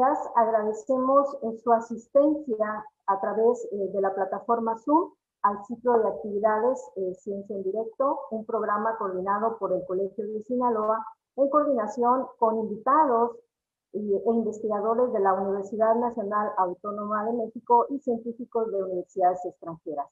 días. Agradecemos su asistencia a través de la plataforma Zoom al ciclo de actividades Ciencia en Directo, un programa coordinado por el Colegio de Sinaloa en coordinación con invitados e investigadores de la Universidad Nacional Autónoma de México y científicos de universidades extranjeras.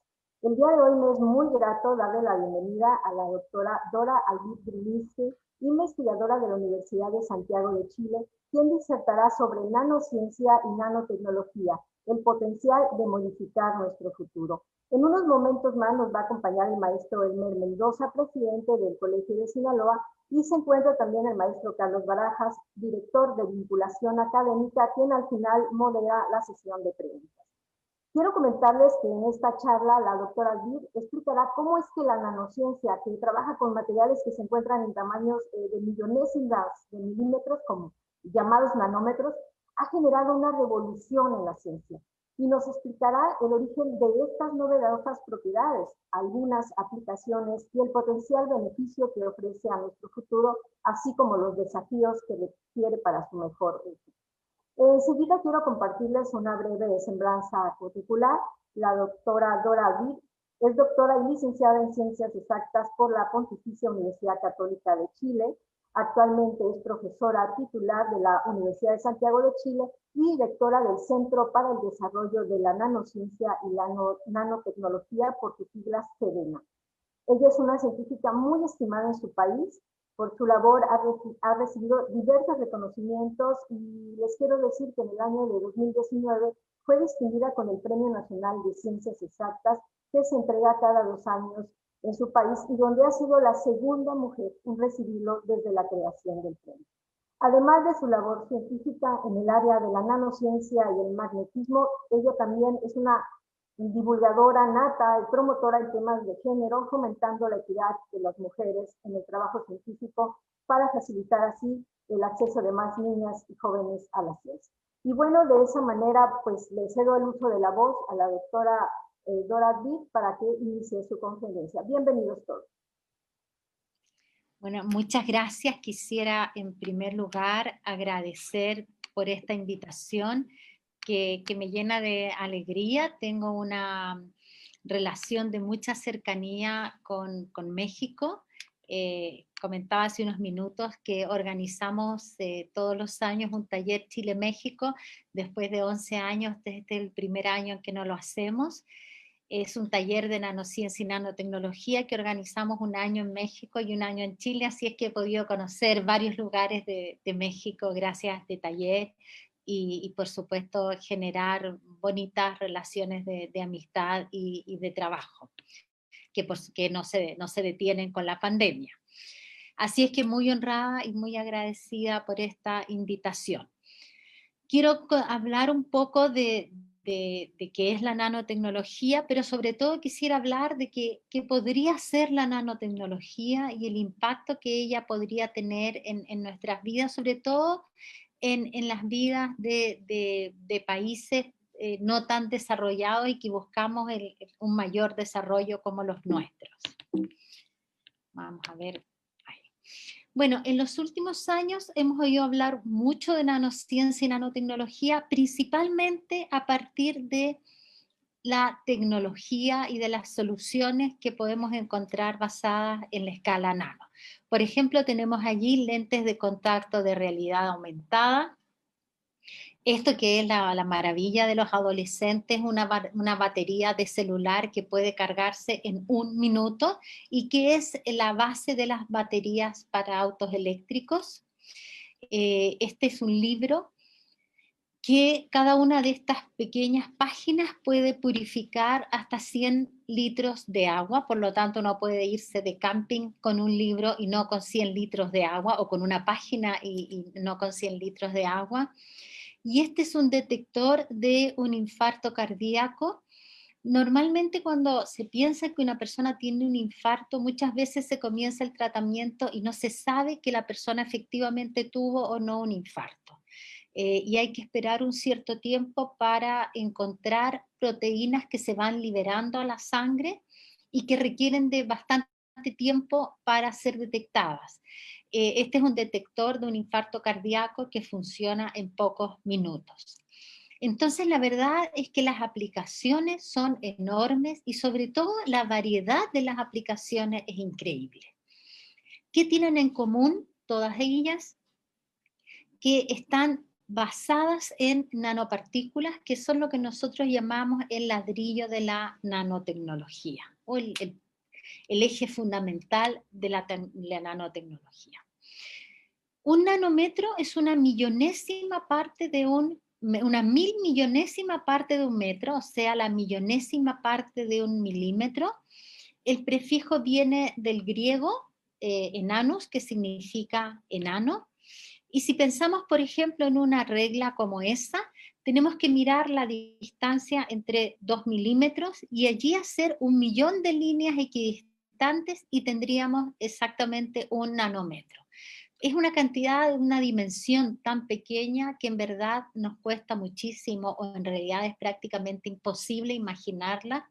El día de hoy me es muy grato darle la bienvenida a la doctora Dora Albit Bruniske, investigadora de la Universidad de Santiago de Chile, quien disertará sobre nanociencia y nanotecnología, el potencial de modificar nuestro futuro. En unos momentos más nos va a acompañar el maestro Elmer Mendoza, presidente del Colegio de Sinaloa, y se encuentra también el maestro Carlos Barajas, director de vinculación académica, quien al final modera la sesión de preguntas. Quiero comentarles que en esta charla la doctora Albit explicará cómo es que la nanociencia, que trabaja con materiales que se encuentran en tamaños de millonésimas de milímetros, como llamados nanómetros, ha generado una revolución en la ciencia. Y nos explicará el origen de estas novedosas propiedades, algunas aplicaciones y el potencial beneficio que ofrece a nuestro futuro, así como los desafíos que requiere para su mejor uso. Enseguida quiero compartirles una breve semblanza curricular. La doctora Dora Albit es doctora y licenciada en Ciencias Exactas por la Pontificia Universidad Católica de Chile. Actualmente es profesora titular de la Universidad de Santiago de Chile y directora del Centro para el Desarrollo de la Nanociencia y la Nanotecnología, por sus siglas CEDENA. Ella es una científica muy estimada en su país. Por su labor ha recibido diversos reconocimientos y les quiero decir que en el año de 2019 fue distinguida con el Premio Nacional de Ciencias Exactas, que se entrega cada 2 años en su país y donde ha sido la segunda mujer en recibirlo desde la creación del premio. Además de su labor científica en el área de la nanociencia y el magnetismo, ella también es una divulgadora nata y promotora en temas de género, fomentando la equidad de las mujeres en el trabajo científico para facilitar así el acceso de más niñas y jóvenes a la ciencia. Y bueno, de esa manera, pues le cedo el uso de la voz a la doctora Dora Albit para que inicie su conferencia. Bienvenidos todos. Bueno, muchas gracias. Quisiera en primer lugar agradecer por esta invitación que me llena de alegría. Tengo una relación de mucha cercanía con México. Comentaba hace unos minutos que organizamos todos los años un taller Chile-México, después de 11 años, desde el primer año en que no lo hacemos. Es un taller de nanociencia y nanotecnología que organizamos un año en México y un año en Chile, así es que he podido conocer varios lugares de México gracias a este taller y por supuesto generar bonitas relaciones de amistad y de trabajo, que no se detienen con la pandemia. Así es que muy honrada y muy agradecida por esta invitación. Quiero hablar un poco de qué es la nanotecnología, pero sobre todo quisiera hablar de qué podría ser la nanotecnología y el impacto que ella podría tener en nuestras vidas, sobre todo en las vidas de países no tan desarrollados y que buscamos un mayor desarrollo como los nuestros. Vamos a ver. Bueno, en los últimos años hemos oído hablar mucho de nanociencia y nanotecnología, principalmente a partir de la tecnología y de las soluciones que podemos encontrar basadas en la escala nano. Por ejemplo, tenemos allí lentes de contacto de realidad aumentada. Esto que es la maravilla de los adolescentes, una batería de celular que puede cargarse en 1 minuto y que es la base de las baterías para autos eléctricos. Este es un libro que cada una de estas pequeñas páginas puede purificar hasta 100 litros de agua, por lo tanto uno puede irse de camping con un libro y no con 100 litros de agua, o con una página y no con 100 litros de agua. Y este es un detector de un infarto cardíaco. Normalmente cuando se piensa que una persona tiene un infarto, muchas veces se comienza el tratamiento y no se sabe que la persona efectivamente tuvo o no un infarto. Y hay que esperar un cierto tiempo para encontrar proteínas que se van liberando a la sangre y que requieren de bastante tiempo para ser detectadas. Este es un detector de un infarto cardíaco que funciona en pocos minutos. Entonces, la verdad es que las aplicaciones son enormes y sobre todo la variedad de las aplicaciones es increíble. ¿Qué tienen en común todas ellas? Que están basadas en nanopartículas, que son lo que nosotros llamamos el ladrillo de la nanotecnología, o el eje fundamental de la nanotecnología. Un nanómetro es una millonésima parte de una mil millonésima parte de un metro, o sea, la millonésima parte de un milímetro. El prefijo viene del griego enanus, que significa enano. Y si pensamos, por ejemplo, en una regla como esa, tenemos que mirar la distancia entre 2 milímetros y allí hacer 1.000.000 de líneas equidistantes y tendríamos exactamente un nanómetro. Es una cantidad, una dimensión tan pequeña que en verdad nos cuesta muchísimo, o en realidad es prácticamente imposible imaginarla,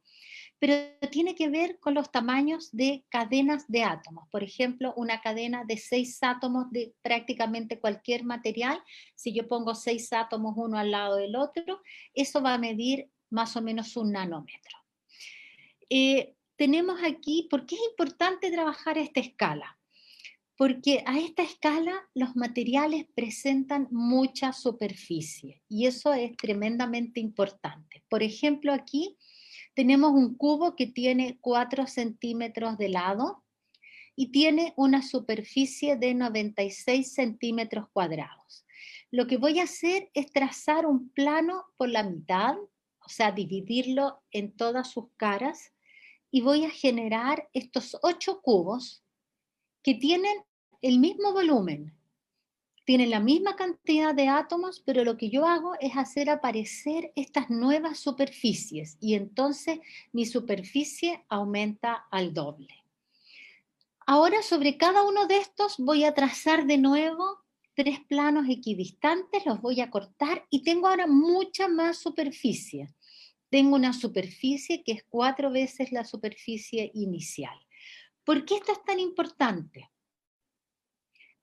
pero tiene que ver con los tamaños de cadenas de átomos. Por ejemplo, una cadena de 6 átomos de prácticamente cualquier material, si yo pongo 6 átomos uno al lado del otro, eso va a medir más o menos un nanómetro. Tenemos aquí, ¿por qué es importante trabajar a esta escala? Porque a esta escala los materiales presentan mucha superficie y eso es tremendamente importante. Por ejemplo, aquí tenemos un cubo que tiene 4 centímetros de lado y tiene una superficie de 96 centímetros cuadrados. Lo que voy a hacer es trazar un plano por la mitad, o sea, dividirlo en todas sus caras, y voy a generar estos 8 cubos que tienen el mismo volumen, tienen la misma cantidad de átomos, pero lo que yo hago es hacer aparecer estas nuevas superficies y entonces mi superficie aumenta al doble. Ahora sobre cada uno de estos voy a trazar de nuevo 3 planos equidistantes, los voy a cortar y tengo ahora mucha más superficie. Tengo una superficie que es 4 veces la superficie inicial. ¿Por qué esto es tan importante?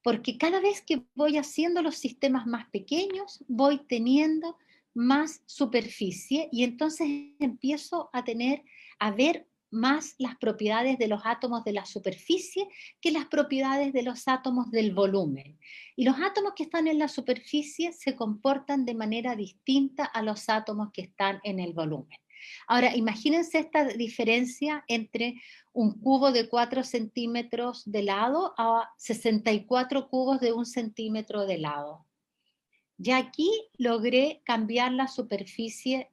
Porque cada vez que voy haciendo los sistemas más pequeños, voy teniendo más superficie y entonces empiezo a ver más las propiedades de los átomos de la superficie que las propiedades de los átomos del volumen. Y los átomos que están en la superficie se comportan de manera distinta a los átomos que están en el volumen. Ahora, imagínense esta diferencia entre un cubo de 4 centímetros de lado a 64 cubos de 1 centímetro de lado. Ya aquí logré cambiar la superficie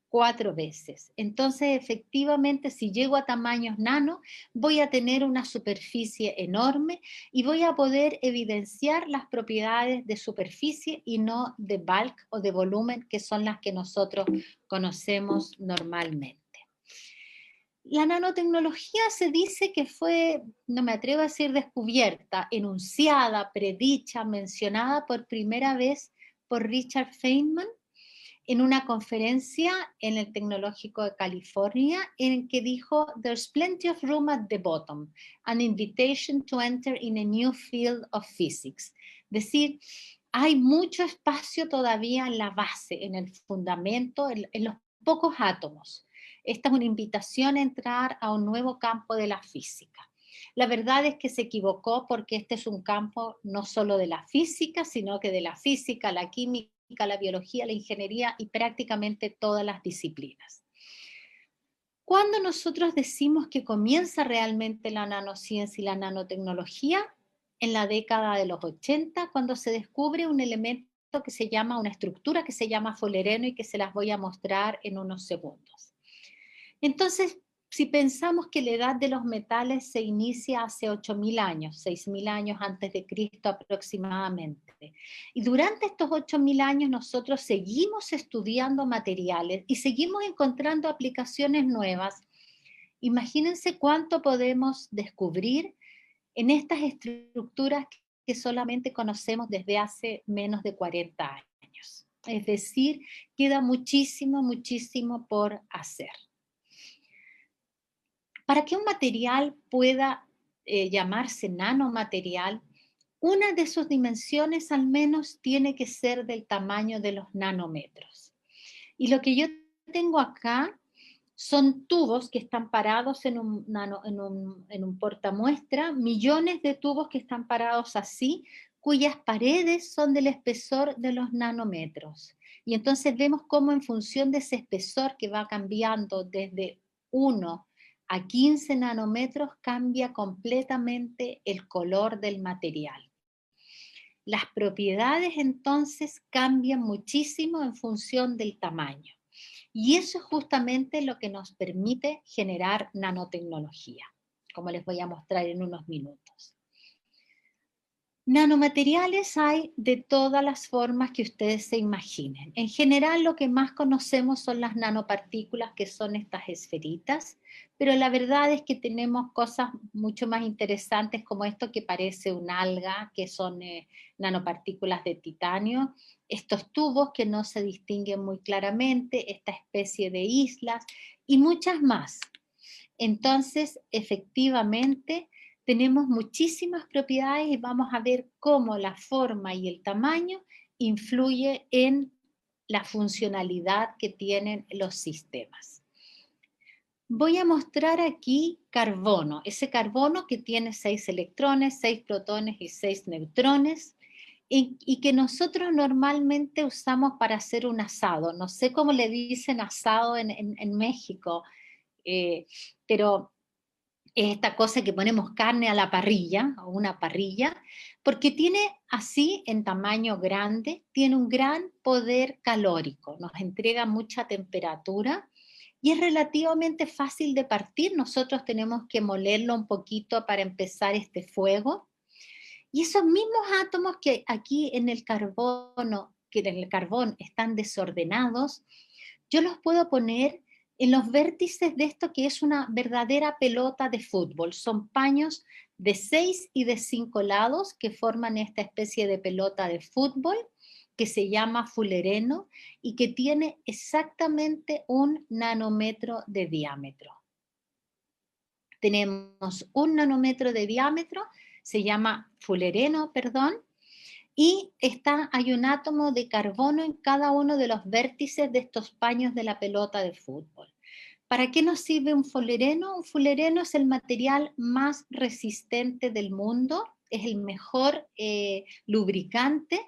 4 veces. Entonces, efectivamente, si llego a tamaños nano, voy a tener una superficie enorme y voy a poder evidenciar las propiedades de superficie y no de bulk o de volumen, que son las que nosotros conocemos normalmente. La nanotecnología se dice que fue, no me atrevo a decir descubierta, enunciada, predicha, mencionada por primera vez por Richard Feynman en una conferencia en el Tecnológico de California, en que dijo, "There's plenty of room at the bottom, an invitation to enter in a new field of physics." Es decir, hay mucho espacio todavía en la base, en el fundamento, en los pocos átomos. Esta es una invitación a entrar a un nuevo campo de la física. La verdad es que se equivocó porque este es un campo no solo de la física, sino que de la física, la química, la biología, la ingeniería y prácticamente todas las disciplinas. Cuando nosotros decimos que comienza realmente la nanociencia y la nanotecnología, en la década de los 80, cuando se descubre un elemento que se llama, una estructura que se llama fullereno y que se las voy a mostrar en unos segundos. Entonces, si pensamos que la edad de los metales se inicia hace 8.000 años, 6.000 años antes de Cristo aproximadamente, y durante estos 8.000 años nosotros seguimos estudiando materiales y seguimos encontrando aplicaciones nuevas, imagínense cuánto podemos descubrir en estas estructuras que solamente conocemos desde hace menos de 40 años. Es decir, queda muchísimo, muchísimo por hacer. Para que un material pueda llamarse nanomaterial, una de sus dimensiones al menos tiene que ser del tamaño de los nanómetros. Y lo que yo tengo acá son tubos que están parados en un portamuestra, millones de tubos que están parados así, cuyas paredes son del espesor de los nanómetros. Y entonces vemos cómo en función de ese espesor que va cambiando desde 1 a 15 nanómetros, cambia completamente el color del material. Las propiedades entonces cambian muchísimo en función del tamaño. Y eso es justamente lo que nos permite generar nanotecnología, como les voy a mostrar en unos minutos. Nanomateriales hay de todas las formas que ustedes se imaginen. En general lo que más conocemos son las nanopartículas, que son estas esferitas, pero la verdad es que tenemos cosas mucho más interesantes como esto que parece un alga, que son nanopartículas de titanio, estos tubos que no se distinguen muy claramente, esta especie de islas y muchas más. Entonces, efectivamente, tenemos muchísimas propiedades y vamos a ver cómo la forma y el tamaño influye en la funcionalidad que tienen los sistemas. Voy a mostrar aquí carbono, ese carbono que tiene 6 electrones, 6 protones y 6 neutrones, y que nosotros normalmente usamos para hacer un asado. No sé cómo le dicen asado en México, pero esta cosa que ponemos carne a la parrilla, o una parrilla, porque tiene así en tamaño grande, tiene un gran poder calórico, nos entrega mucha temperatura y es relativamente fácil de partir. Nosotros tenemos que molerlo un poquito para empezar este fuego. Y esos mismos átomos que aquí en el carbono, que en el carbón están desordenados, yo los puedo poner en los vértices de esto que es una verdadera pelota de fútbol. Son paños de 6 y de 5 lados que forman esta especie de pelota de fútbol que se llama fulereno y que tiene exactamente 1 nanómetro de diámetro. Tenemos 1 nanómetro de diámetro, se llama fulereno, perdón, y hay un átomo de carbono en cada uno de los vértices de estos paños de la pelota de fútbol. ¿Para qué nos sirve un fulereno? Un fulereno es el material más resistente del mundo, es el mejor lubricante,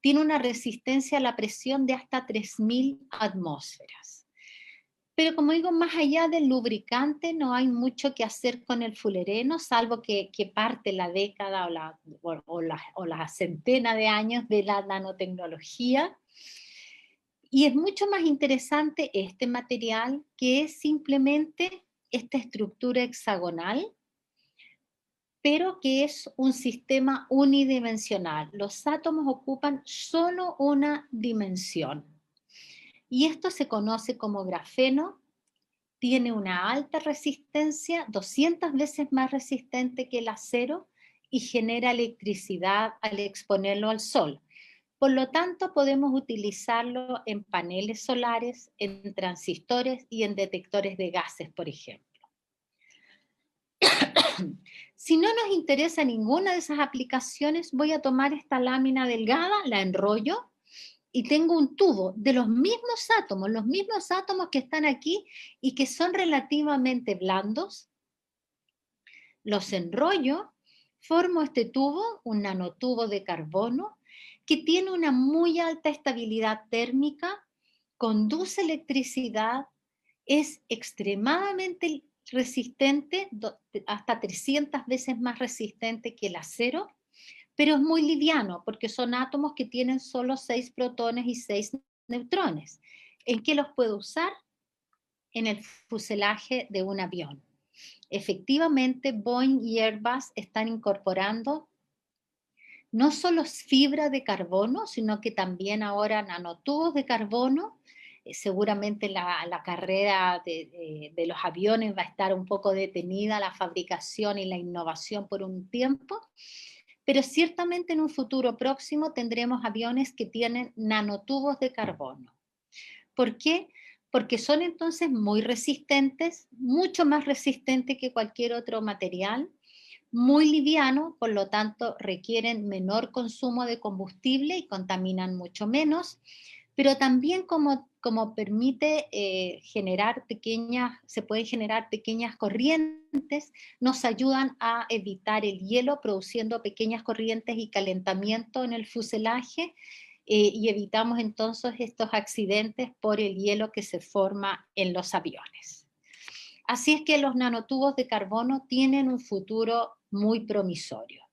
tiene una resistencia a la presión de hasta 3000 atmósferas. Pero como digo, más allá del lubricante no hay mucho que hacer con el fulereno, salvo que parte la década o la centena de años de la nanotecnología. Y es mucho más interesante este material, que es simplemente esta estructura hexagonal, pero que es un sistema unidimensional. Los átomos ocupan solo una dimensión. Y esto se conoce como grafeno. Tiene una alta resistencia, 200 veces más resistente que el acero, y genera electricidad al exponerlo al sol. Por lo tanto, podemos utilizarlo en paneles solares, en transistores y en detectores de gases, por ejemplo. Si no nos interesa ninguna de esas aplicaciones, voy a tomar esta lámina delgada, la enrollo, y tengo un tubo de los mismos átomos que están aquí y que son relativamente blandos. Los enrollo, formo este tubo, un nanotubo de carbono, que tiene una muy alta estabilidad térmica, conduce electricidad, es extremadamente resistente, hasta 300 veces más resistente que el acero, pero es muy liviano porque son átomos que tienen solo 6 protones y 6 neutrones. ¿En qué los puedo usar? En el fuselaje de un avión. Efectivamente, Boeing y Airbus están incorporando no solo fibra de carbono, sino que también ahora nanotubos de carbono. Seguramente la carrera de los aviones va a estar un poco detenida, la fabricación y la innovación por un tiempo, pero ciertamente en un futuro próximo tendremos aviones que tienen nanotubos de carbono. ¿Por qué? porque son entonces muy resistentes, mucho más resistentes que cualquier otro material, muy liviano, por lo tanto requieren menor consumo de combustible y contaminan mucho menos, pero también como permite se pueden generar pequeñas corrientes, nos ayudan a evitar el hielo produciendo pequeñas corrientes y calentamiento en el fuselaje, y evitamos entonces estos accidentes por el hielo que se forma en los aviones. Así es que los nanotubos de carbono tienen un futuro muy promisorio.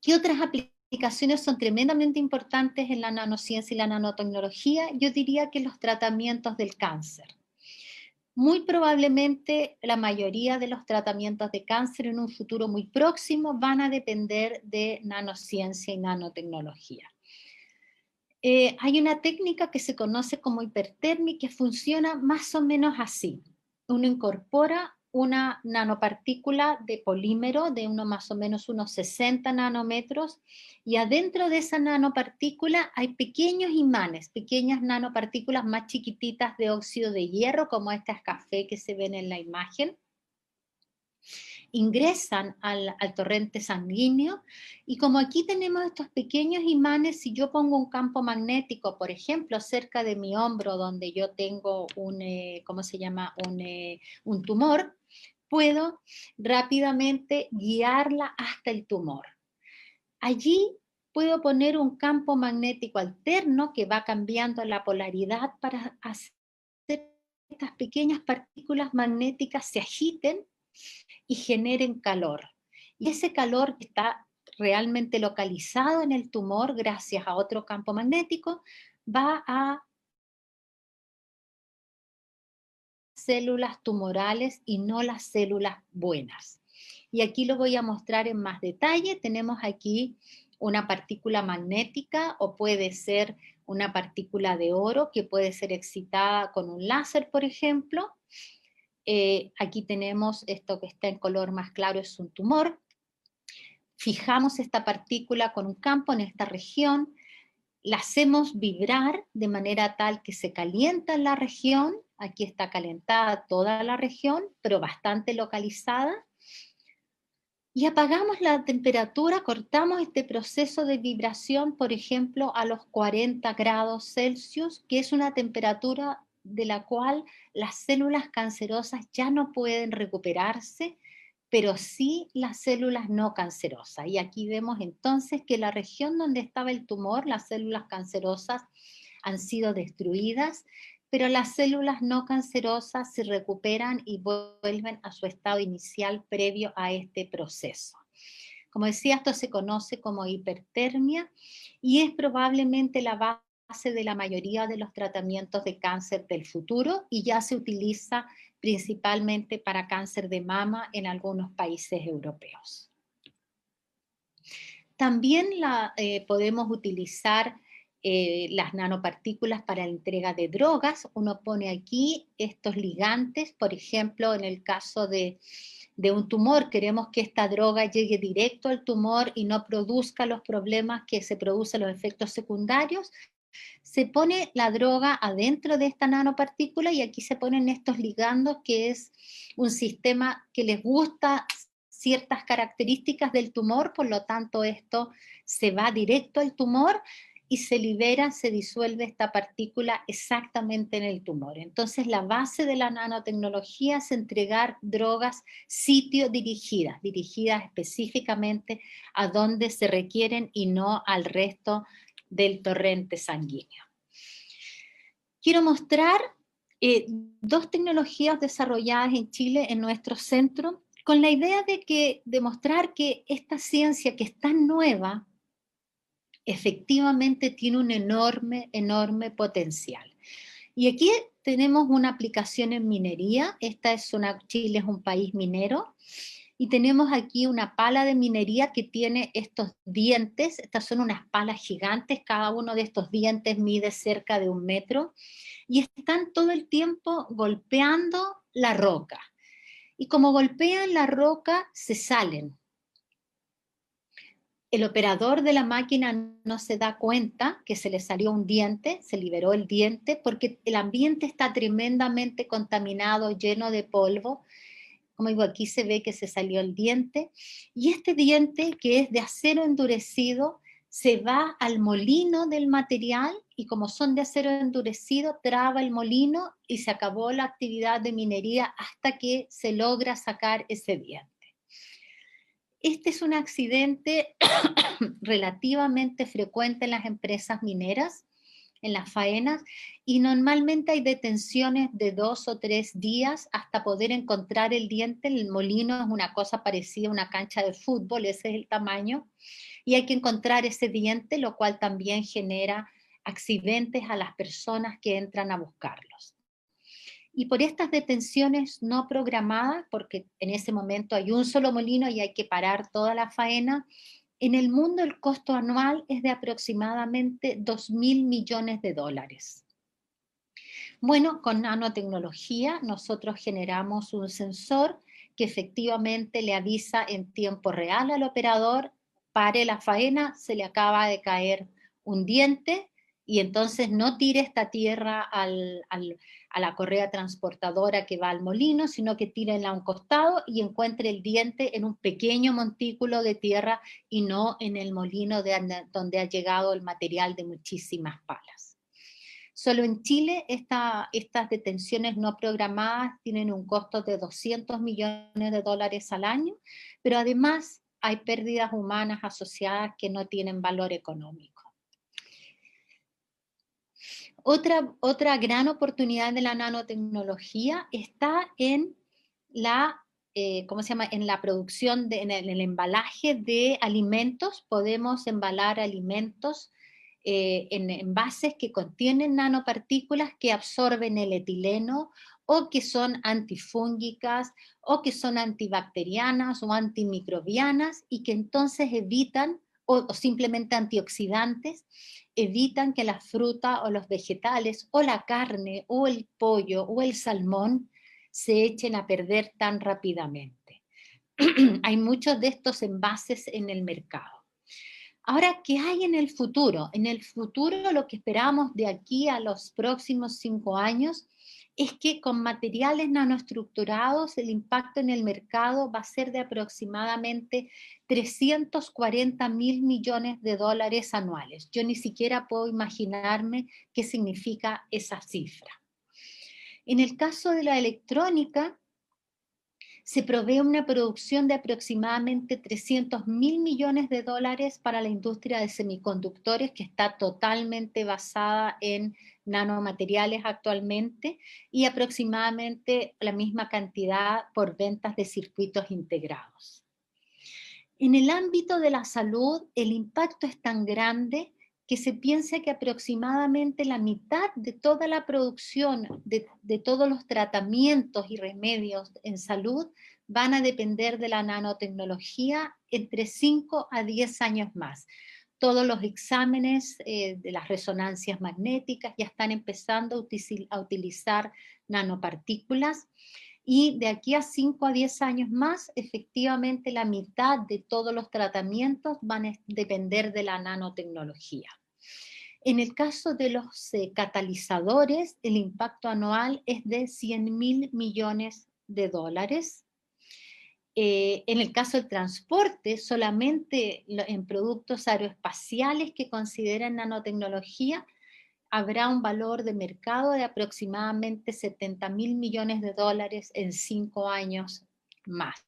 ¿Qué otras aplicaciones son tremendamente importantes en la nanociencia y la nanotecnología? Yo diría que los tratamientos del cáncer. Muy probablemente la mayoría de los tratamientos de cáncer en un futuro muy próximo van a depender de nanociencia y nanotecnología. Hay una técnica que se conoce como hipertermia que funciona más o menos así. Uno incorpora una nanopartícula de polímero de más o menos unos 60 nanómetros, y adentro de esa nanopartícula hay pequeños imanes, pequeñas nanopartículas más chiquititas de óxido de hierro, como estas café que se ven en la imagen. Ingresan al torrente sanguíneo, y como aquí tenemos estos pequeños imanes, si yo pongo un campo magnético, por ejemplo, cerca de mi hombro donde yo tengo un tumor, puedo rápidamente guiarla hasta el tumor. Allí puedo poner un campo magnético alterno que va cambiando la polaridad para hacer que estas pequeñas partículas magnéticas se agiten y generen calor. Y ese calor que está realmente localizado en el tumor gracias a otro campo magnético va a células tumorales y no las células buenas. Y aquí lo voy a mostrar en más detalle. Tenemos aquí una partícula magnética, o puede ser una partícula de oro que puede ser excitada con un láser, por ejemplo. Aquí tenemos esto que está en color más claro, es un tumor. Fijamos esta partícula con un campo en esta región, la hacemos vibrar de manera tal que se calienta la región. Aquí está calentada toda la región, pero bastante localizada. Y apagamos la temperatura, cortamos este proceso de vibración, por ejemplo, a los 40 grados Celsius, que es una temperatura de la cual las células cancerosas ya no pueden recuperarse, pero sí las células no cancerosas. Y aquí vemos entonces que la región donde estaba el tumor, las células cancerosas han sido destruidas, pero las células no cancerosas se recuperan y vuelven a su estado inicial previo a este proceso. Como decía, esto se conoce como hipertermia y es probablemente la base de la mayoría de los tratamientos de cáncer del futuro, y ya se utiliza principalmente para cáncer de mama en algunos países europeos. También podemos utilizar las nanopartículas para la entrega de drogas. Uno pone aquí estos ligantes, por ejemplo, en el caso de un tumor, queremos que esta droga llegue directo al tumor y no produzca los problemas que se producen, los efectos secundarios. Se pone la droga adentro de esta nanopartícula y aquí se ponen estos ligandos, que es un sistema que les gusta ciertas características del tumor, por lo tanto esto se va directo al tumor y se libera, se disuelve esta partícula exactamente en el tumor. Entonces la base de la nanotecnología es entregar drogas sitio dirigidas específicamente a donde se requieren y no al resto del torrente sanguíneo. Quiero mostrar dos tecnologías desarrolladas en Chile, en nuestro centro, con la idea de mostrar que esta ciencia, que es tan nueva, efectivamente tiene un enorme, enorme potencial. Y aquí tenemos una aplicación en minería. Chile es un país minero, y tenemos aquí una pala de minería que tiene estos dientes. Estas son unas palas gigantes, cada uno de estos dientes mide cerca de 1 metro, y están todo el tiempo golpeando la roca. Y como golpean la roca, se salen. El operador de la máquina no se da cuenta que se le salió un diente, se liberó el diente, porque el ambiente está tremendamente contaminado, lleno de polvo. Como digo, aquí se ve que se salió el diente, y este diente, que es de acero endurecido, se va al molino del material, y como son de acero endurecido, traba el molino y se acabó la actividad de minería hasta que se logra sacar ese diente. Este es un accidente relativamente frecuente en las empresas mineras, en las faenas, y normalmente hay detenciones de 2 o 3 días hasta poder encontrar el diente. El molino es una cosa parecida a una cancha de fútbol, ese es el tamaño, y hay que encontrar ese diente, lo cual también genera accidentes a las personas que entran a buscarlos. Y por estas detenciones no programadas, porque en ese momento hay un solo molino y hay que parar toda la faena, en el mundo el costo anual es de aproximadamente 2.000 millones de dólares. Bueno, con nanotecnología nosotros generamos un sensor que efectivamente le avisa en tiempo real al operador: pare la faena, se le acaba de caer un diente, y entonces no tire esta tierra a la correa transportadora que va al molino, sino que tírenla a un costado y encuentre el diente en un pequeño montículo de tierra y no en el molino donde ha llegado el material de muchísimas palas. Solo en Chile estas detenciones no programadas tienen un costo de 200 millones de dólares al año, pero además hay pérdidas humanas asociadas que no tienen valor económico. Otra gran oportunidad de la nanotecnología está en la, ¿cómo se llama? En la producción, en el embalaje de alimentos. Podemos embalar alimentos en envases que contienen nanopartículas que absorben el etileno, o que son antifúngicas, o que son antibacterianas o antimicrobianas, y que entonces evitan, o simplemente antioxidantes, evitan que la fruta o los vegetales o la carne o el pollo o el salmón se echen a perder tan rápidamente. Hay muchos de estos envases en el mercado. Ahora, ¿qué hay en el futuro? En el futuro, lo que esperamos de aquí a los próximos 5 años es que con materiales nanoestructurados el impacto en el mercado va a ser de aproximadamente 340.000 millones de dólares anuales. Yo ni siquiera puedo imaginarme qué significa esa cifra. En el caso de la electrónica, se provee una producción de aproximadamente 300.000 millones de dólares para la industria de semiconductores, que está totalmente basada en nanomateriales actualmente, y aproximadamente la misma cantidad por ventas de circuitos integrados. En el ámbito de la salud, el impacto es tan grande que se piensa que aproximadamente la mitad de toda la producción, de todos los tratamientos y remedios en salud, van a depender de la nanotecnología entre 5 a 10 años más. Todos los exámenes de las resonancias magnéticas ya están empezando a utilizar nanopartículas, y de aquí a 5 a 10 años más, efectivamente la mitad de todos los tratamientos van a depender de la nanotecnología. En el caso de los catalizadores, el impacto anual es de 100.000 millones de dólares. En el caso del transporte, solamente en productos aeroespaciales que consideran nanotecnología, habrá un valor de mercado de aproximadamente 70.000 millones de dólares en 5 años más.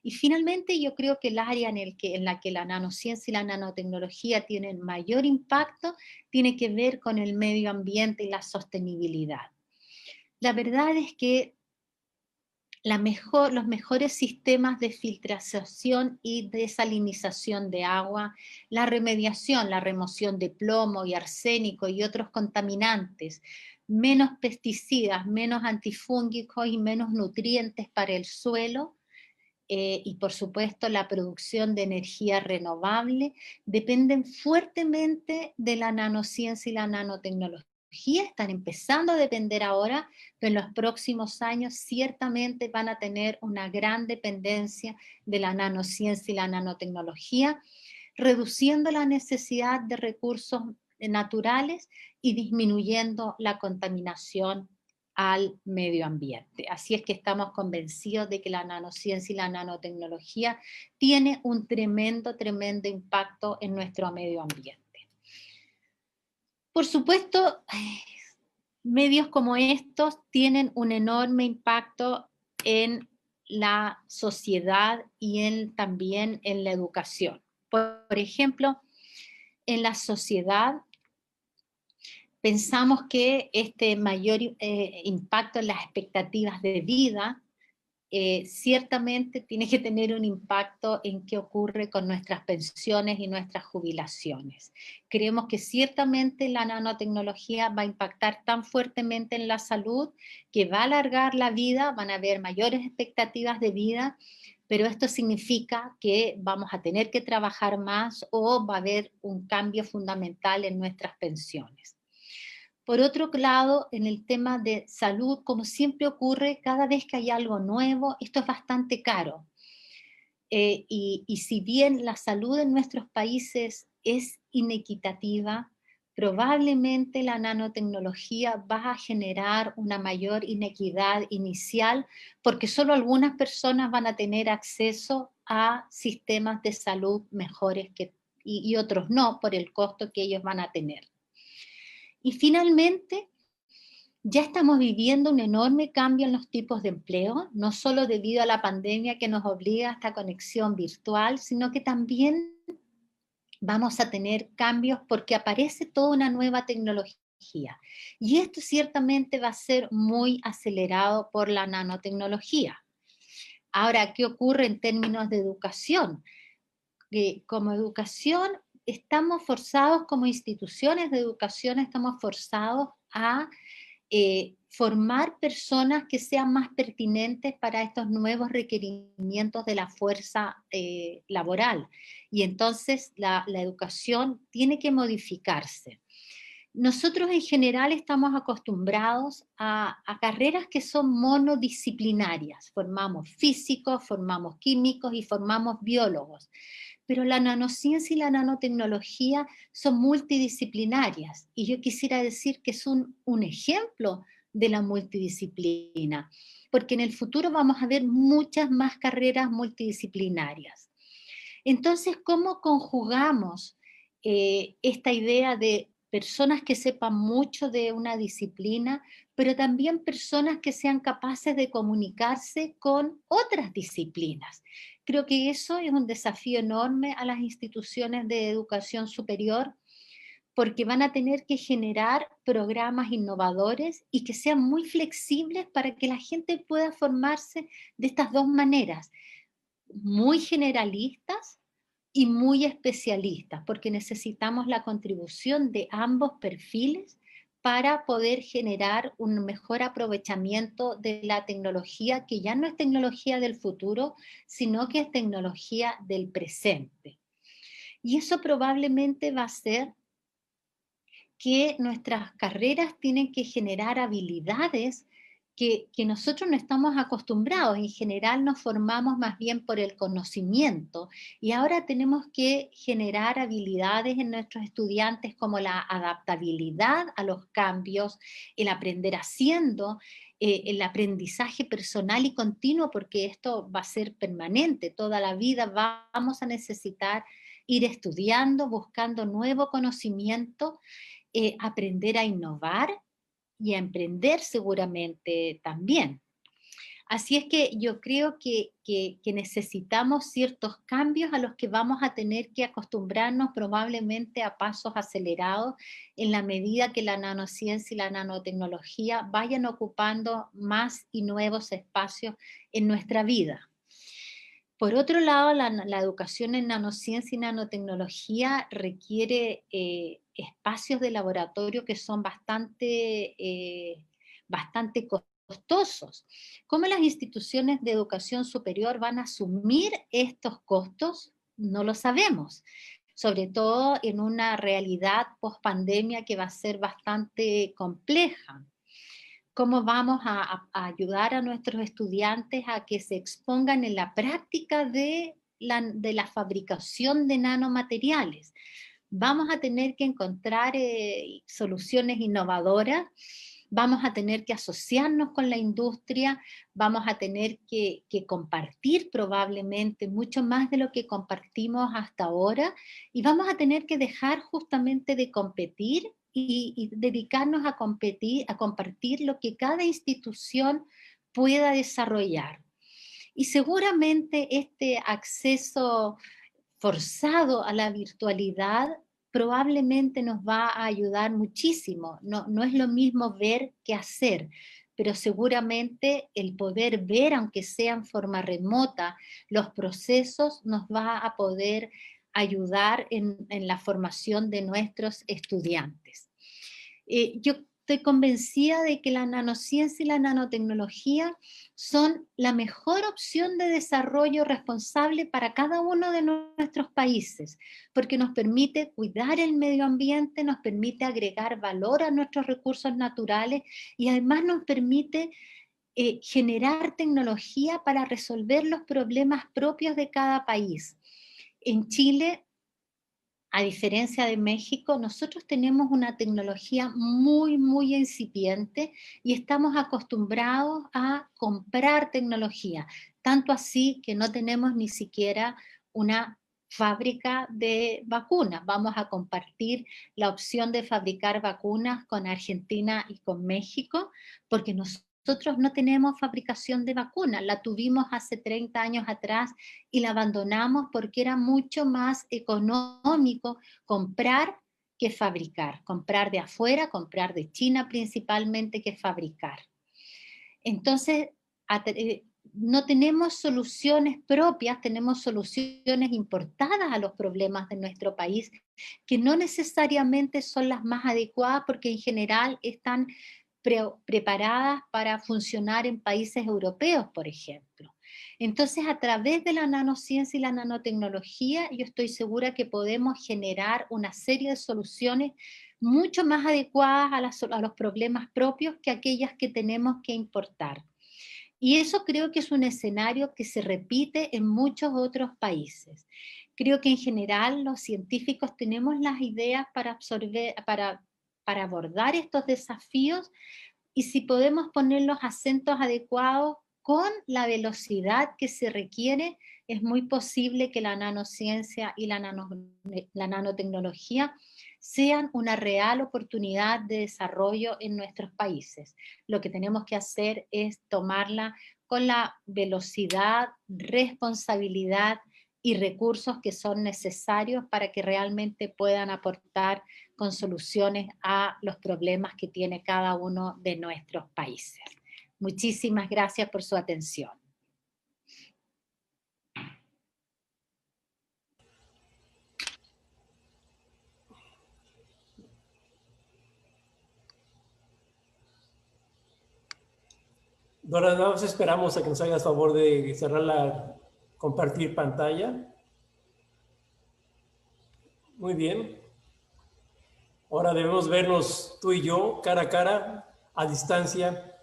Y finalmente yo creo que el área en la que la nanociencia y la nanotecnología tienen mayor impacto tiene que ver con el medio ambiente y la sostenibilidad. La verdad es que los mejores sistemas de filtración y desalinización de agua, la remediación, la remoción de plomo y arsénico y otros contaminantes, menos pesticidas, menos antifúngicos y menos nutrientes para el suelo, y por supuesto la producción de energía renovable, dependen fuertemente de la nanociencia y la nanotecnología. están empezando a depender ahora, pero en los próximos años ciertamente van a tener una gran dependencia de la nanociencia y la nanotecnología, reduciendo la necesidad de recursos naturales y disminuyendo la contaminación al medio ambiente. Así es que estamos convencidos de que la nanociencia y la nanotecnología tiene un tremendo impacto en nuestro medio ambiente. Por supuesto, medios como estos tienen un enorme impacto en la sociedad y también en la educación. Por ejemplo, en la sociedad pensamos que este mayor impacto en las expectativas de vida ciertamente tiene que tener un impacto en qué ocurre con nuestras pensiones y nuestras jubilaciones. Creemos que ciertamente la nanotecnología va a impactar tan fuertemente en la salud que va a alargar la vida, van a haber mayores expectativas de vida, pero esto significa que vamos a tener que trabajar más o va a haber un cambio fundamental en nuestras pensiones. Por otro lado, en el tema de salud, como siempre ocurre, cada vez que hay algo nuevo, esto es bastante caro. Y si bien la salud en nuestros países es inequitativa, probablemente la nanotecnología va a generar una mayor inequidad inicial porque solo algunas personas van a tener acceso a sistemas de salud mejores y otros no por el costo que ellos van a tener. Y finalmente, ya estamos viviendo un enorme cambio en los tipos de empleo, no solo debido a la pandemia que nos obliga a esta conexión virtual, sino que también vamos a tener cambios porque aparece toda una nueva tecnología. Y esto ciertamente va a ser muy acelerado por la nanotecnología. Ahora, ¿qué ocurre en términos de educación? Como educación estamos forzados, como instituciones de educación, estamos forzados a formar personas que sean más pertinentes para estos nuevos requerimientos de la fuerza laboral. Y entonces la educación tiene que modificarse. Nosotros en general estamos acostumbrados a carreras que son monodisciplinarias. Formamos físicos, formamos químicos y formamos biólogos. Pero la nanociencia y la nanotecnología son multidisciplinarias. Y yo quisiera decir que es un ejemplo de la multidisciplina, porque en el futuro vamos a ver muchas más carreras multidisciplinarias. Entonces, ¿cómo conjugamos esta idea de personas que sepan mucho de una disciplina, pero también personas que sean capaces de comunicarse con otras disciplinas? Creo que eso es un desafío enorme a las instituciones de educación superior, porque van a tener que generar programas innovadores y que sean muy flexibles para que la gente pueda formarse de estas dos maneras, muy generalistas y muy especialistas, porque necesitamos la contribución de ambos perfiles para poder generar un mejor aprovechamiento de la tecnología, que ya no es tecnología del futuro, sino que es tecnología del presente. Y eso probablemente va a ser que nuestras carreras tienen que generar habilidades que nosotros no estamos acostumbrados. En general nos formamos más bien por el conocimiento y ahora tenemos que generar habilidades en nuestros estudiantes como la adaptabilidad a los cambios, el aprender haciendo, el aprendizaje personal y continuo, porque esto va a ser permanente, toda la vida vamos a necesitar ir estudiando, buscando nuevo conocimiento, aprender a innovar y a emprender seguramente también. Así es que yo creo que necesitamos ciertos cambios a los que vamos a tener que acostumbrarnos probablemente a pasos acelerados en la medida que la nanociencia y la nanotecnología vayan ocupando más y nuevos espacios en nuestra vida. Por otro lado, la educación en nanociencia y nanotecnología requiere espacios de laboratorio que son bastante costosos. ¿Cómo las instituciones de educación superior van a asumir estos costos? No lo sabemos. sobre todo en una realidad post-pandemia que va a ser bastante compleja. ¿Cómo vamos a ayudar a nuestros estudiantes a que se expongan en la práctica de la fabricación de nanomateriales? Vamos a tener que encontrar soluciones innovadoras, vamos a tener que asociarnos con la industria, vamos a tener que compartir probablemente mucho más de lo que compartimos hasta ahora, y vamos a tener que dejar justamente de competir y dedicarnos a compartir lo que cada institución pueda desarrollar. Y seguramente este acceso forzado a la virtualidad probablemente nos va a ayudar muchísimo. No es lo mismo ver que hacer, pero seguramente el poder ver, aunque sea en forma remota, los procesos nos va a poder ayudar en la formación de nuestros estudiantes. Yo estoy convencida de que la nanociencia y la nanotecnología son la mejor opción de desarrollo responsable para cada uno de nuestros países, porque nos permite cuidar el medio ambiente, nos permite agregar valor a nuestros recursos naturales y además nos permite generar tecnología para resolver los problemas propios de cada país. En Chile, a diferencia de México, nosotros tenemos una tecnología muy incipiente y estamos acostumbrados a comprar tecnología, tanto así que no tenemos ni siquiera una fábrica de vacunas. Vamos a compartir la opción de fabricar vacunas con Argentina y con México, porque nosotros no tenemos fabricación de vacunas, la tuvimos hace 30 años atrás y la abandonamos porque era mucho más económico comprar que fabricar, comprar de afuera, comprar de China principalmente que fabricar. Entonces, no tenemos soluciones propias, tenemos soluciones importadas a los problemas de nuestro país, que no necesariamente son las más adecuadas porque en general están preparadas para funcionar en países europeos, por ejemplo. Entonces, a través de la nanociencia y la nanotecnología, yo estoy segura que podemos generar una serie de soluciones mucho más adecuadas a los problemas propios que aquellas que tenemos que importar. Y eso creo que es un escenario que se repite en muchos otros países. Creo que en general los científicos tenemos las ideas para abordar estos desafíos, y si podemos poner los acentos adecuados con la velocidad que se requiere, es muy posible que la nanociencia y la nanotecnología sean una real oportunidad de desarrollo en nuestros países. Lo que tenemos que hacer es tomarla con la velocidad, responsabilidad y recursos que son necesarios para que realmente puedan aportar con soluciones a los problemas que tiene cada uno de nuestros países. Muchísimas gracias por su atención. Dora, nada más esperamos a que nos hagas favor de cerrar compartir pantalla. Muy bien. Ahora debemos vernos tú y yo, cara a cara, a distancia.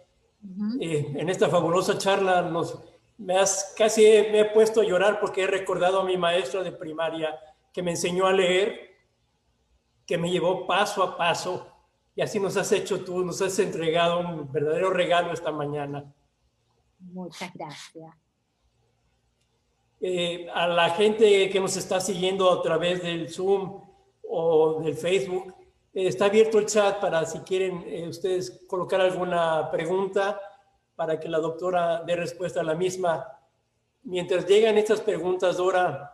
En esta fabulosa charla casi me he puesto a llorar porque he recordado a mi maestra de primaria que me enseñó a leer, que me llevó paso a paso, y así nos has hecho tú, nos has entregado un verdadero regalo esta mañana. Muchas gracias. A la gente que nos está siguiendo a través del Zoom o del Facebook, está abierto el chat para si quieren ustedes colocar alguna pregunta para que la doctora dé respuesta a la misma. Mientras llegan estas preguntas, Dora,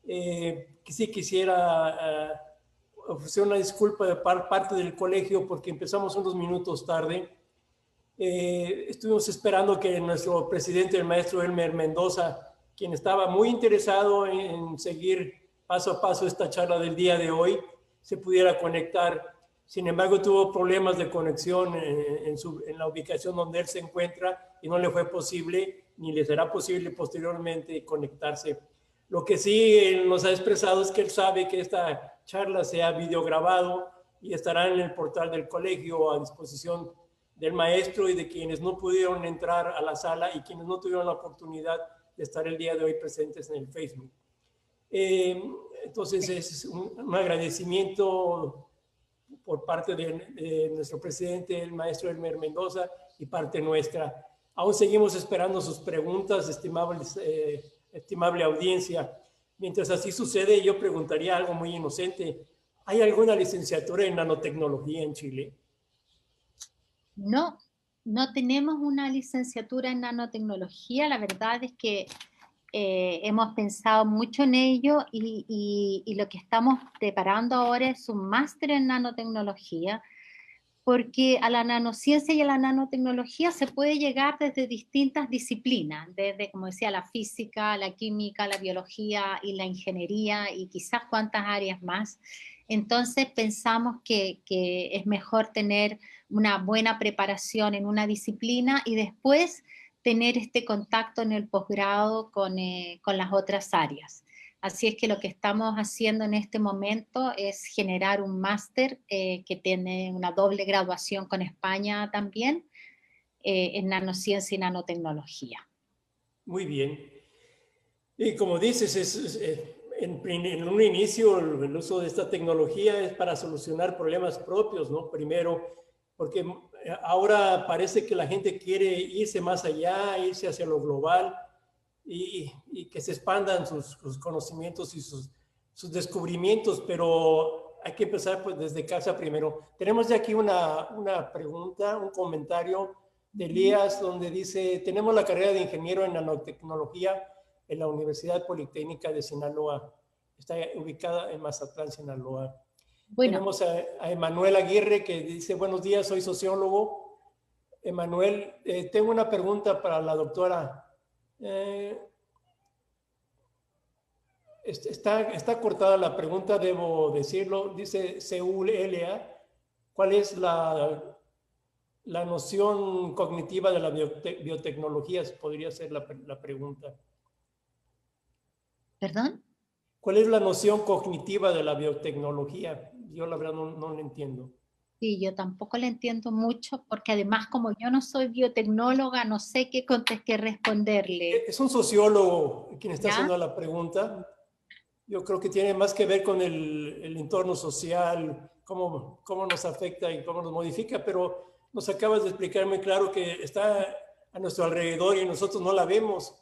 sí quisiera ofrecer una disculpa de parte del colegio porque empezamos unos minutos tarde. Estuvimos esperando que nuestro presidente, el maestro Elmer Mendoza, quien estaba muy interesado en seguir paso a paso esta charla del día de hoy, se pudiera conectar. Sin embargo, tuvo problemas de conexión en la ubicación donde él se encuentra y no le fue posible, ni le será posible posteriormente conectarse. Lo que sí él nos ha expresado es que él sabe que esta charla se ha videograbado y estará en el portal del colegio a disposición del maestro y de quienes no pudieron entrar a la sala y quienes no tuvieron la oportunidad de estar el día de hoy presentes en el Facebook. Entonces es un agradecimiento por parte de nuestro presidente, el maestro Elmer Mendoza, y parte nuestra. Aún seguimos esperando sus preguntas, estimable audiencia. Mientras así sucede, yo preguntaría algo muy inocente. ¿Hay alguna licenciatura en nanotecnología en Chile? No, no tenemos una licenciatura en nanotecnología. La verdad es que hemos pensado mucho en ello y lo que estamos preparando ahora es un máster en nanotecnología, porque a la nanociencia y a la nanotecnología se puede llegar desde distintas disciplinas, desde, como decía, la física, la química, la biología y la ingeniería y quizás cuantas áreas más. Entonces pensamos que es mejor tener una buena preparación en una disciplina y después tener este contacto en el posgrado con las otras áreas. Así es que lo que estamos haciendo en este momento es generar un máster que tiene una doble graduación con España también en nanociencia y nanotecnología. Muy bien. Y como dices, en un inicio el uso de esta tecnología es para solucionar problemas propios, ¿no? Primero, porque ahora parece que la gente quiere irse más allá, irse hacia lo global y que se expandan sus conocimientos y sus descubrimientos, pero hay que empezar pues desde casa primero. Tenemos ya aquí una pregunta, un comentario de Elías donde dice, tenemos la carrera de ingeniero en nanotecnología en la Universidad Politécnica de Sinaloa. Está ubicada en Mazatlán, Sinaloa. Bueno, tenemos a Emanuel Aguirre que dice, buenos días, soy sociólogo. Emanuel, tengo una pregunta para la doctora. Está cortada la pregunta, debo decirlo. Dice Seúl LA, ¿cuál es la noción cognitiva de la biotecnología? Podría ser la pregunta. ¿perdón? ¿Cuál es la noción cognitiva de la biotecnología? Yo la verdad no la entiendo. Sí, yo tampoco le entiendo mucho porque además como yo no soy biotecnóloga, no sé qué responderle. Es un sociólogo quien está ¿Ya? haciendo la pregunta. Yo creo que tiene más que ver con el entorno social, cómo nos afecta y cómo nos modifica, pero nos acabas de explicar muy claro que está a nuestro alrededor y nosotros no la vemos.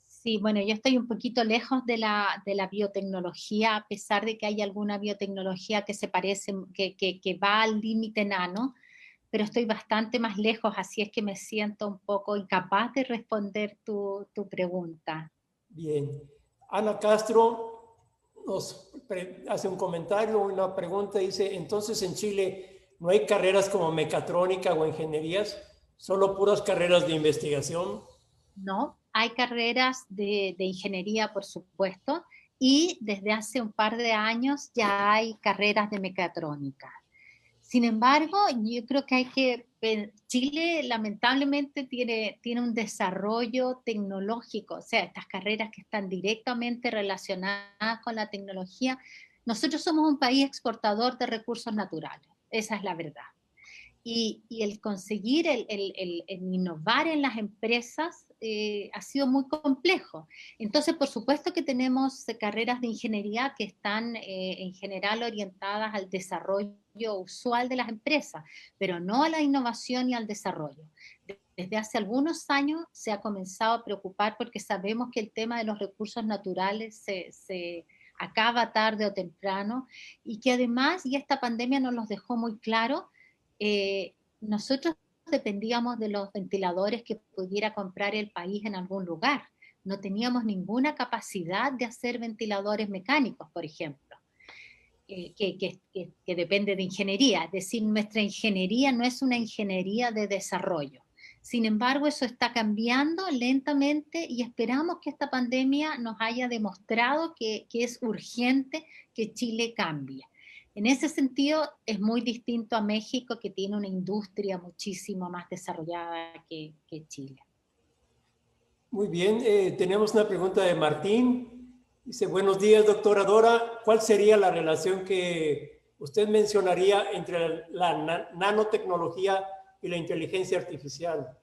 Sí, bueno, yo estoy un poquito lejos de la biotecnología, a pesar de que hay alguna biotecnología que se parece, que va al límite nano, pero estoy bastante más lejos, así es que me siento un poco incapaz de responder tu pregunta. Bien. Ana Castro nos hace un comentario, una pregunta, dice, entonces en Chile no hay carreras como mecatrónica o ingenierías, solo puras carreras de investigación. No, hay carreras de ingeniería, por supuesto, y desde hace un par de años ya hay carreras de mecatrónica. Sin embargo, yo creo que Chile lamentablemente tiene un desarrollo tecnológico, o sea, estas carreras que están directamente relacionadas con la tecnología. Nosotros somos un país exportador de recursos naturales, esa es la verdad. Y el conseguir, el innovar en las empresas ha sido muy complejo. Entonces, por supuesto que tenemos carreras de ingeniería que están en general orientadas al desarrollo usual de las empresas, pero no a la innovación y al desarrollo. Desde hace algunos años se ha comenzado a preocupar porque sabemos que el tema de los recursos naturales se acaba tarde o temprano y que además, y esta pandemia nos los dejó muy claro, nosotros dependíamos de los ventiladores que pudiera comprar el país en algún lugar. No teníamos ninguna capacidad de hacer ventiladores mecánicos, por ejemplo, que depende de ingeniería. Es decir, nuestra ingeniería no es una ingeniería de desarrollo. Sin embargo, eso está cambiando lentamente y esperamos que esta pandemia nos haya demostrado que es urgente que Chile cambie. En ese sentido, es muy distinto a México, que tiene una industria muchísimo más desarrollada que Chile. Muy bien, tenemos una pregunta de Martín. Dice, buenos días, doctora Dora. ¿Cuál sería la relación que usted mencionaría entre la nanotecnología y la inteligencia artificial?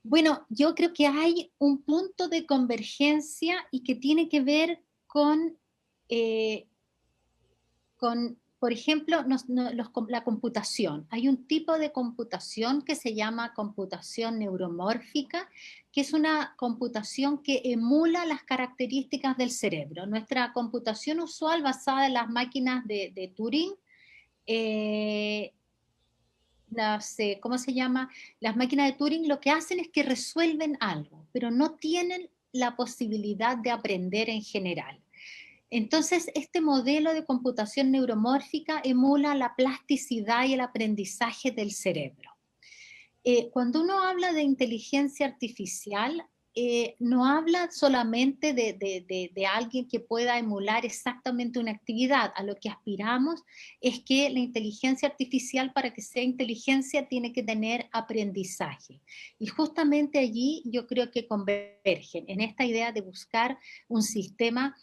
Bueno, yo creo que hay un punto de convergencia y que tiene que ver con, por ejemplo, la computación. Hay un tipo de computación que se llama computación neuromórfica, que es una computación que emula las características del cerebro. Nuestra computación usual basada en las máquinas de Turing, ¿cómo se llama? Las máquinas de Turing lo que hacen es que resuelven algo, pero no tienen la posibilidad de aprender en general. Entonces, este modelo de computación neuromórfica emula la plasticidad y el aprendizaje del cerebro. Cuando uno habla de inteligencia artificial, no habla solamente de alguien que pueda emular exactamente una actividad. A lo que aspiramos es que la inteligencia artificial, para que sea inteligencia, tiene que tener aprendizaje. Y justamente allí yo creo que convergen en esta idea de buscar un sistema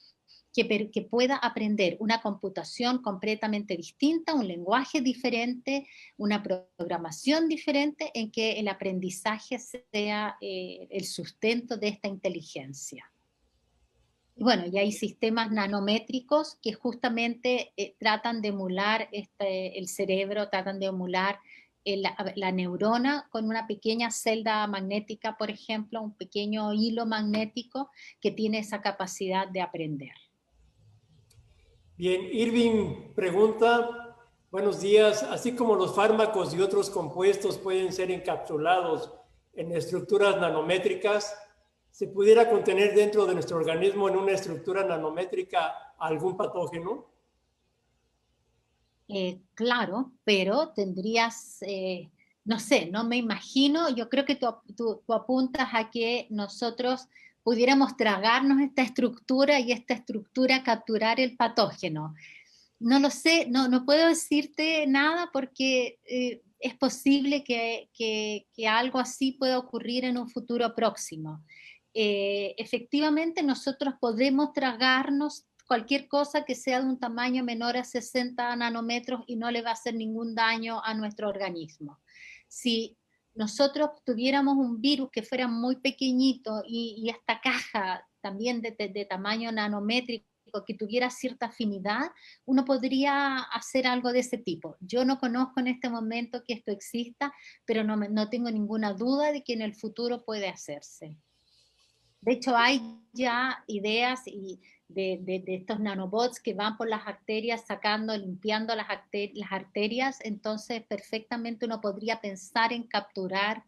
que pueda aprender una computación completamente distinta, un lenguaje diferente, una programación diferente, en que el aprendizaje sea el sustento de esta inteligencia. Y bueno, y hay sistemas nanométricos que justamente tratan de emular el cerebro, tratan de emular la neurona con una pequeña celda magnética, por ejemplo, un pequeño hilo magnético que tiene esa capacidad de aprender. Bien, Irving pregunta, buenos días, así como los fármacos y otros compuestos pueden ser encapsulados en estructuras nanométricas, ¿se pudiera contener dentro de nuestro organismo en una estructura nanométrica algún patógeno? Claro, pero tendrías, no sé, no me imagino, yo creo que tú apuntas a que nosotros pudiéramos tragarnos esta estructura y esta estructura capturar el patógeno. No lo sé, no puedo decirte nada porque es posible que algo así pueda ocurrir en un futuro próximo. Efectivamente, nosotros podemos tragarnos cualquier cosa que sea de un tamaño menor a 60 nanómetros y no le va a hacer ningún daño a nuestro organismo. Si nosotros tuviéramos un virus que fuera muy pequeñito y esta caja también de tamaño nanométrico que tuviera cierta afinidad, uno podría hacer algo de ese tipo. Yo no conozco en este momento que esto exista, pero no tengo ninguna duda de que en el futuro puede hacerse. De hecho, hay ya ideas de estos nanobots que van por las arterias sacando, limpiando las arterias, entonces perfectamente uno podría pensar en capturar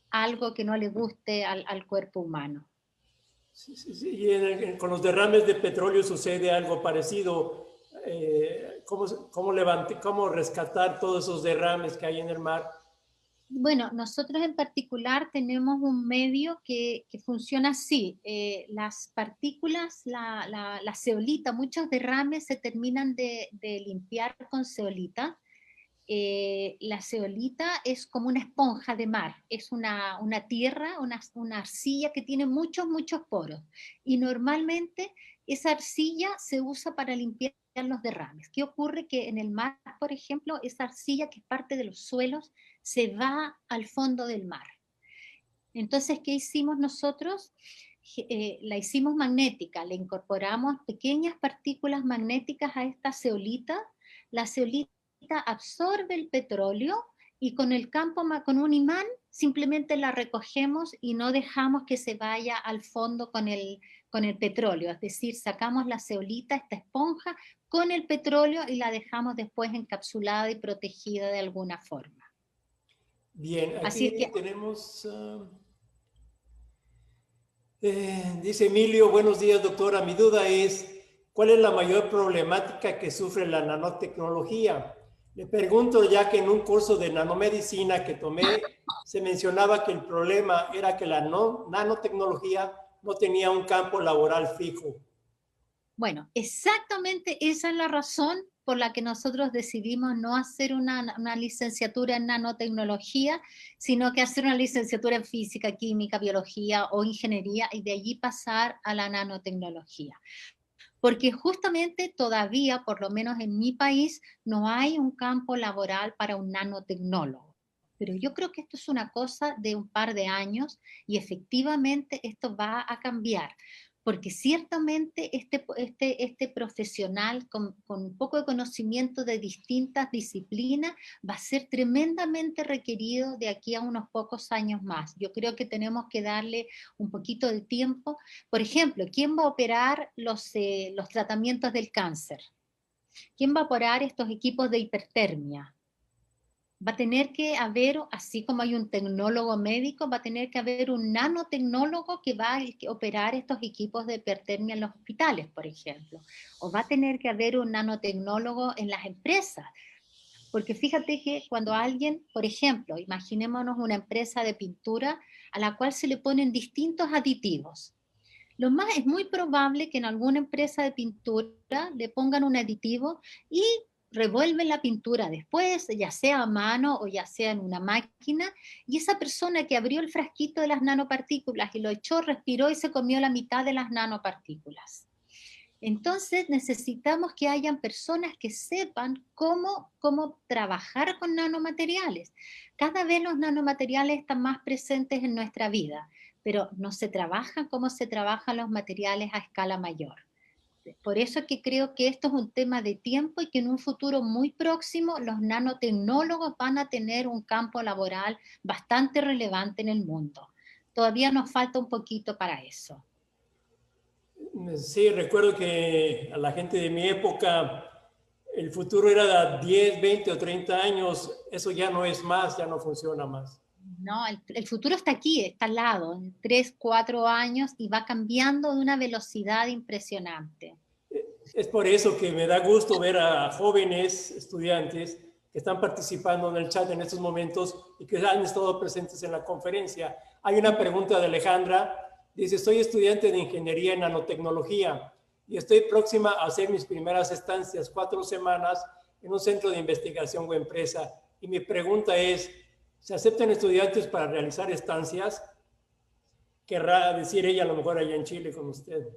algo que no le guste al cuerpo humano. Sí, sí, sí. Y con los derrames de petróleo sucede algo parecido. ¿Cómo rescatar todos esos derrames que hay en el mar? Bueno, nosotros en particular tenemos un medio que funciona así. Las partículas, la zeolita, muchos derrames se terminan de limpiar con zeolita. La zeolita es como una esponja de mar, es una tierra, una arcilla que tiene muchos poros. Y normalmente esa arcilla se usa para limpiar los derrames. ¿Qué ocurre? Que en el mar, por ejemplo, esa arcilla que es parte de los suelos se va al fondo del mar. Entonces, ¿qué hicimos nosotros? La hicimos magnética, le incorporamos pequeñas partículas magnéticas a esta zeolita. La zeolita absorbe el petróleo y con el campo, con un imán, simplemente la recogemos y no dejamos que se vaya al fondo con el petróleo. Es decir, sacamos la zeolita, esta esponja, con el petróleo y la dejamos después encapsulada y protegida de alguna forma. Bien, aquí así es que tenemos... dice Emilio, buenos días, doctora. Mi duda es, ¿cuál es la mayor problemática que sufre la nanotecnología? Le pregunto ya que en un curso de nanomedicina que tomé, se mencionaba que el problema era que la nanotecnología no tenía un campo laboral fijo. Bueno, exactamente esa es la razón por la que nosotros decidimos no hacer una licenciatura en nanotecnología, sino que hacer una licenciatura en física, química, biología o ingeniería y de allí pasar a la nanotecnología. Porque justamente todavía, por lo menos en mi país, no hay un campo laboral para un nanotecnólogo. Pero yo creo que esto es una cosa de un par de años y efectivamente esto va a cambiar. Porque ciertamente este profesional con un poco de conocimiento de distintas disciplinas va a ser tremendamente requerido de aquí a unos pocos años más. Yo creo que tenemos que darle un poquito de tiempo. Por ejemplo, ¿quién va a operar los tratamientos del cáncer? ¿Quién va a operar estos equipos de hipertermia? Va a tener que haber, así como hay un tecnólogo médico, va a tener que haber un nanotecnólogo que va a operar estos equipos de hipertermia en los hospitales, por ejemplo. O va a tener que haber un nanotecnólogo en las empresas. Porque fíjate que cuando alguien, por ejemplo, imaginémonos una empresa de pintura a la cual se le ponen distintos aditivos. Es muy probable que en alguna empresa de pintura le pongan un aditivo y revuelven la pintura después, ya sea a mano o ya sea en una máquina, y esa persona que abrió el frasquito de las nanopartículas y lo echó, respiró y se comió la mitad de las nanopartículas. Entonces necesitamos que hayan personas que sepan cómo trabajar con nanomateriales. Cada vez los nanomateriales están más presentes en nuestra vida, pero no se trabajan como se trabajan los materiales a escala mayor. Por eso es que creo que esto es un tema de tiempo y que en un futuro muy próximo los nanotecnólogos van a tener un campo laboral bastante relevante en el mundo. Todavía nos falta un poquito para eso. Sí, recuerdo que a la gente de mi época el futuro era de 10, 20 o 30 años. Eso ya no es más, ya no funciona más. No, el futuro está aquí, está al lado, en 3, 4 años y va cambiando de una velocidad impresionante. Es por eso que me da gusto ver a jóvenes estudiantes que están participando en el chat en estos momentos y que han estado presentes en la conferencia. Hay una pregunta de Alejandra. Dice, soy estudiante de ingeniería en nanotecnología y estoy próxima a hacer mis primeras estancias, 4 semanas, en un centro de investigación o empresa. Y mi pregunta es, ¿se aceptan estudiantes para realizar estancias? Querrá decir ella a lo mejor allá en Chile con usted.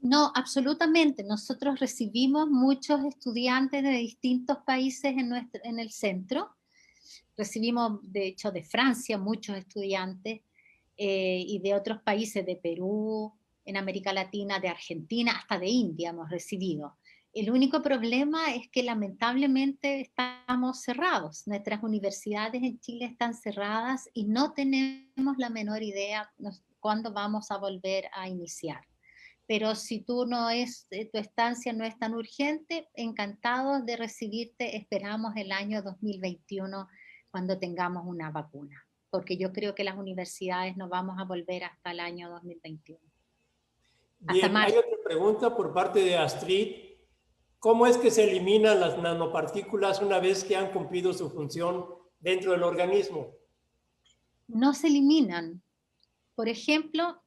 No, absolutamente. Nosotros recibimos muchos estudiantes de distintos países en el centro. Recibimos, de hecho, de Francia muchos estudiantes y de otros países, de Perú, en América Latina, de Argentina, hasta de India hemos recibido. El único problema es que lamentablemente estamos cerrados. Nuestras universidades en Chile están cerradas y no tenemos la menor idea cuándo vamos a volver a iniciar. Pero si tu estancia no es tan urgente, encantados de recibirte, esperamos el año 2021 cuando tengamos una vacuna, porque yo creo que las universidades no vamos a volver hasta el año 2021. Bien, hay otra pregunta por parte de Astrid. ¿Cómo es que se eliminan las nanopartículas una vez que han cumplido su función dentro del organismo? No se eliminan. Por ejemplo,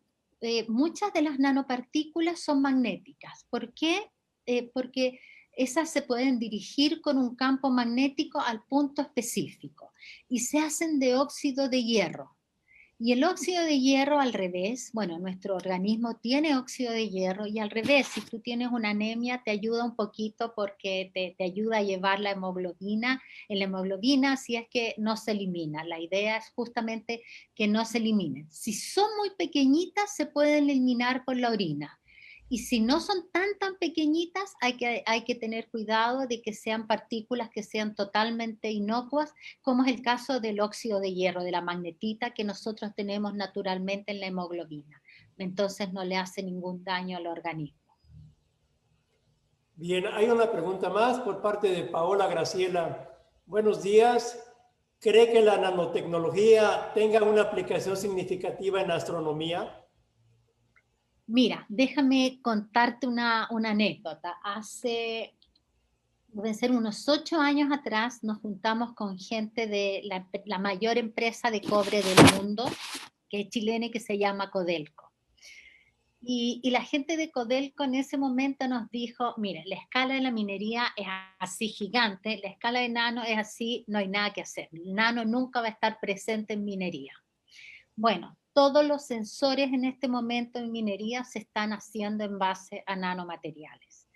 muchas de las nanopartículas son magnéticas. ¿Por qué? Porque esas se pueden dirigir con un campo magnético al punto específico y se hacen de óxido de hierro. Y el óxido de hierro al revés, bueno, nuestro organismo tiene óxido de hierro y al revés, si tú tienes una anemia te ayuda un poquito porque te ayuda a llevar la hemoglobina. En la hemoglobina si es que no se elimina, la idea es justamente que no se eliminen. Si son muy pequeñitas se pueden eliminar por la orina. Y si no son tan pequeñitas, hay que tener cuidado de que sean partículas que sean totalmente inocuas, como es el caso del óxido de hierro, de la magnetita que nosotros tenemos naturalmente en la hemoglobina. Entonces no le hace ningún daño al organismo. Bien, hay una pregunta más por parte de Paola Graciela. Buenos días. ¿Cree que la nanotecnología tenga una aplicación significativa en astronomía? Mira, déjame contarte una anécdota. Deben ser unos 8 años atrás, nos juntamos con gente de la mayor empresa de cobre del mundo, que es chilena y que se llama Codelco. Y la gente de Codelco en ese momento nos dijo, mire, la escala de la minería es así gigante, la escala de nano es así, no hay nada que hacer. El nano nunca va a estar presente en minería. Bueno, todos los sensores en este momento en minería se están haciendo en base a nanomateriales.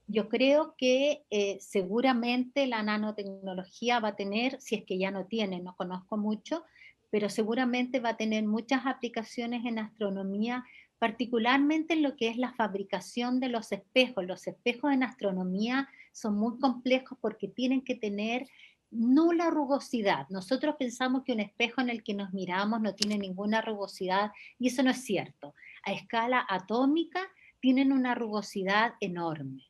Yo creo que seguramente la nanotecnología va a tener, si es que ya no tiene, no conozco mucho, pero seguramente va a tener muchas aplicaciones en astronomía, particularmente en lo que es la fabricación de los espejos. Los espejos en astronomía son muy complejos porque tienen que tener nula rugosidad. Nosotros pensamos que un espejo en el que nos miramos no tiene ninguna rugosidad y eso no es cierto. A escala atómica tienen una rugosidad enorme.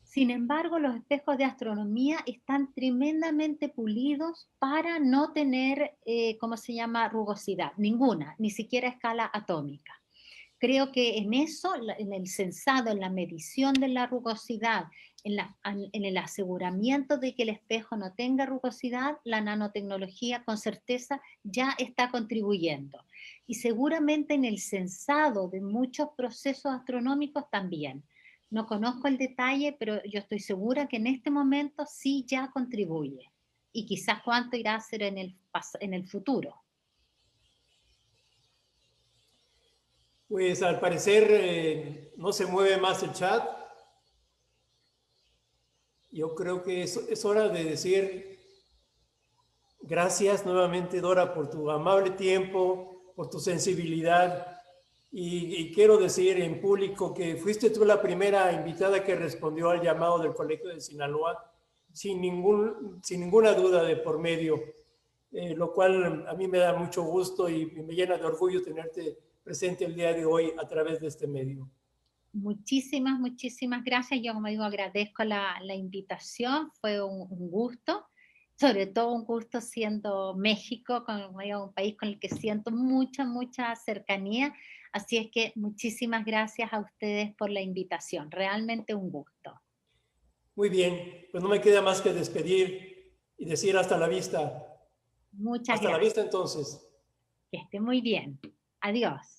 Sin embargo, los espejos de astronomía están tremendamente pulidos para no tener, ¿cómo se llama?, rugosidad, ninguna, ni siquiera a escala atómica. Creo que en eso, en el sensado, en la medición de la rugosidad, en el aseguramiento de que el espejo no tenga rugosidad, la nanotecnología con certeza ya está contribuyendo. Y seguramente en el sensado de muchos procesos astronómicos también. No conozco el detalle, pero yo estoy segura que en este momento sí ya contribuye. Y quizás cuánto irá a ser en el futuro. Pues al parecer no se mueve más el chat. Yo creo que es hora de decir gracias nuevamente, Dora, por tu amable tiempo, por tu sensibilidad. Y quiero decir en público que fuiste tú la primera invitada que respondió al llamado del Colegio de Sinaloa sin ninguna duda de por medio, lo cual a mí me da mucho gusto y me llena de orgullo tenerte presente el día de hoy a través de este medio. Muchísimas, muchísimas gracias. Yo, como digo, agradezco la invitación. Fue un gusto, sobre todo un gusto siendo México, como digo, un país con el que siento mucha, mucha cercanía. Así es que muchísimas gracias a ustedes por la invitación. Realmente un gusto. Muy bien, pues no me queda más que despedir y decir hasta la vista. Muchas Hasta gracias. la vista entonces. Que esté muy bien. Adiós.